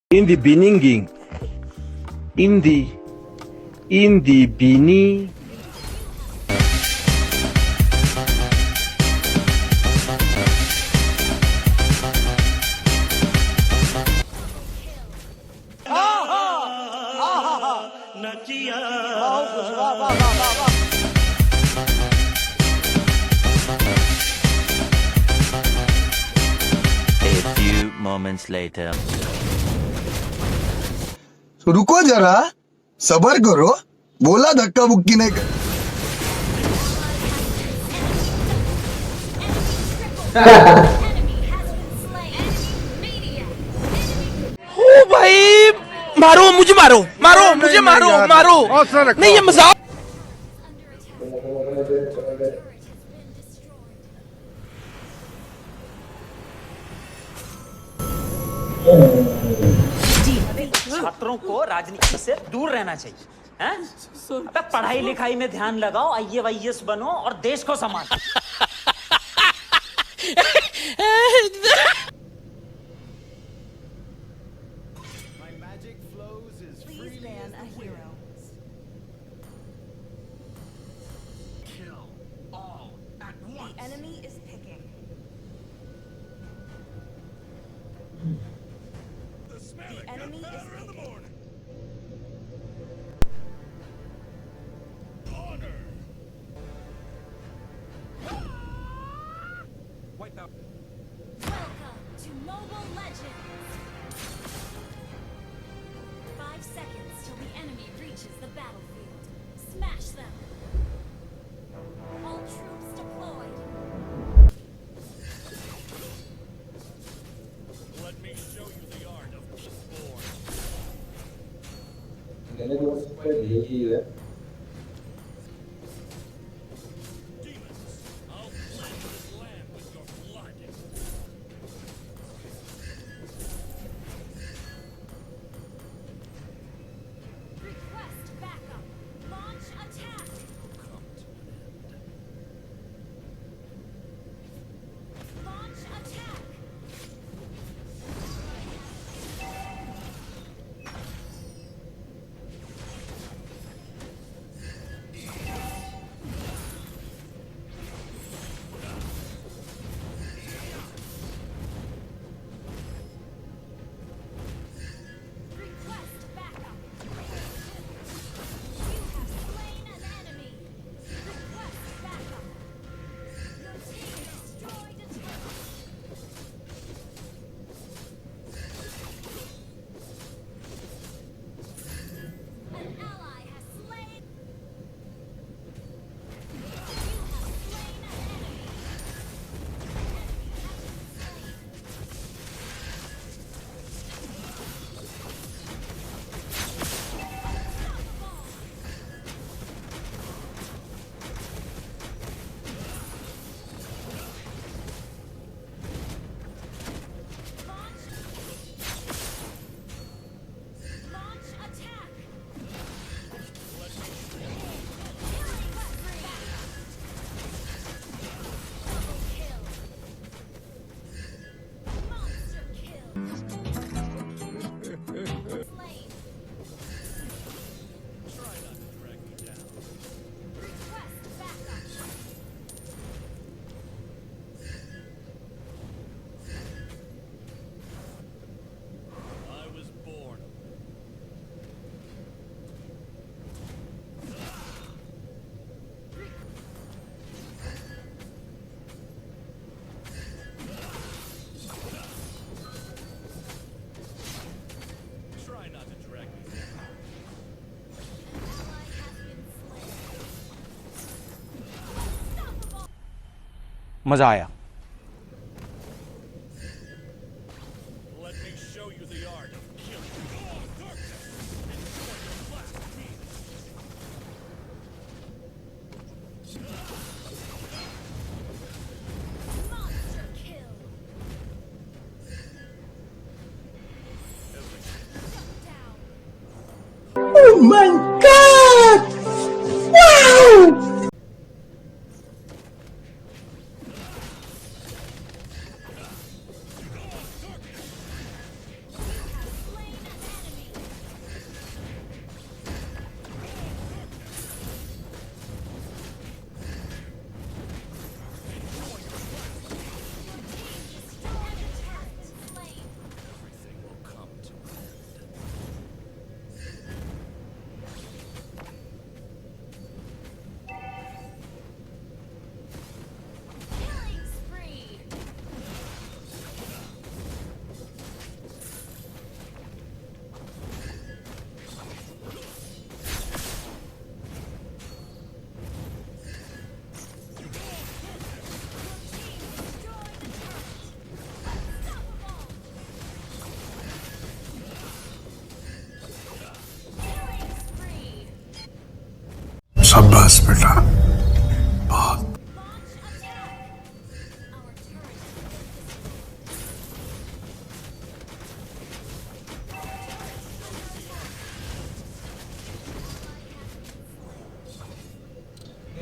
In the beginning, in the beginning. A few moments later. रुको जरा, सबर करो, बोला धक्का बुक्की नहीं कर। ओ भाई, मारो मुझे, मारो मारो मुझे, मारो मारो। नहीं ये मजाक। छात्रों को राजनीति से दूर रहना चाहिए हैं? अबे पढ़ाई लिखाई में ध्यान लगाओ, आईएएस बनो और देश को संभालो। Please ban a hero. The enemy is picking. The enemy is picking. Welcome to Mobile Legends! 5 seconds till the enemy reaches the battlefield. Smash them! All troops deployed! Let me show you the art of Bloodborne. Demons, I'll cleanse this land with your blood. Request backup! Launch attack! Launch attack! Request backup! You have slain an enemy! Request backup! Your team destroyed a turret! An ally has slain... You have slain an enemy! Launch attack! Double kill! Monster kill! Slain! Try not to drag me down. Request backup! I was born. Try not to drag me down. Ally has been slain. Unstoppable! मजा आया। Let me show you the art of killing. Oh, darkness! Enjoy your last meal. Monster kill! Shut down! Oh my God! Wow! You have slain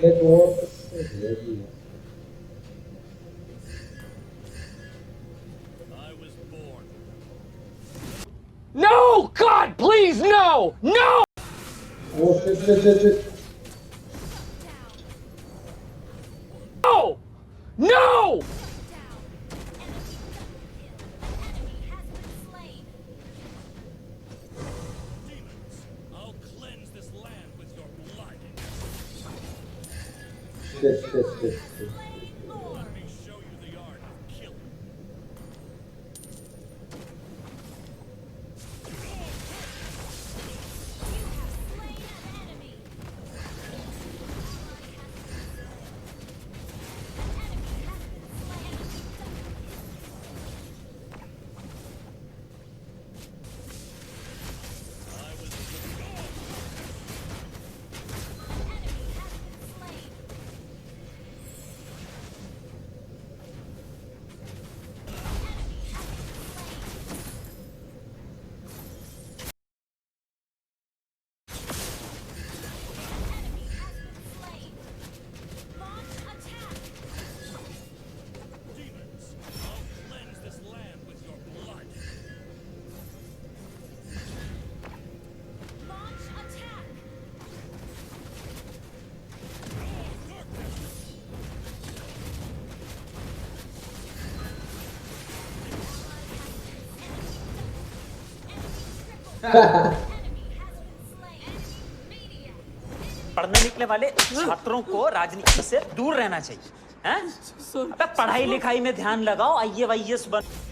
I was born. No! God, please, no! No! No! No! Enemy has been slain. Demons, I'll cleanse this land with your blood. Let me show you the art of killing. Slain an enemy. Launch attack. Demons, I'll cleanse this land with your blood. Launch attack. Enemy has been slain. Media. पढ़ने निकले वाले छात्रों को राजनीति से दूर रहना चाहिए, हैं? अबे पढ़ाई लिखाई में ध्यान लगाओ, IAS बनो।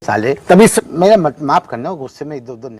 साले तभी मेरा माफ करना गुस्से में इधर उधर